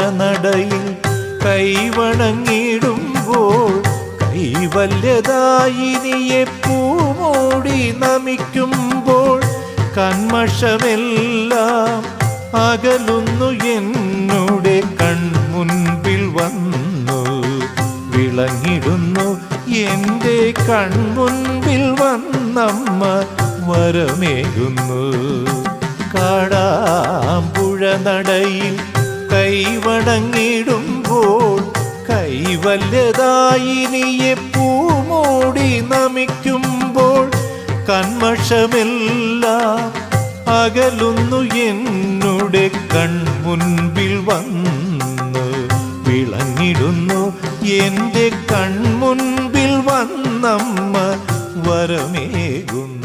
പുഴനടയിൽ കൈവണങ്ങിടുമ്പോൾ കൈവല്യദായിനിയെ പൂമൂടി നമിക്കുമ്പോൾ കന്മഷമെല്ലാം അകലുന്നു എന്നുടെ കൺമുൻപിൽ വന്നു വിളങ്ങിടുന്നു എൻ്റെ കൺമുൻപിൽ വന്നമ്മ വരമേകുന്നു. കാടാമ്പുഴ നടയിൽ കൈവണങ്ങിടുമ്പോൾ കൈവല്യദായിനിയെ പൂമൂടി നമിക്കുമ്പോൾ കന്മഷമെല്ലാം അകലുന്നു എന്നുടെ കൺമുൻപിൽ വന്നു വിളങ്ങിടുന്നു എൻ്റെ കൺമുൻപിൽ വന്നമ്മ വരമേകുന്നു.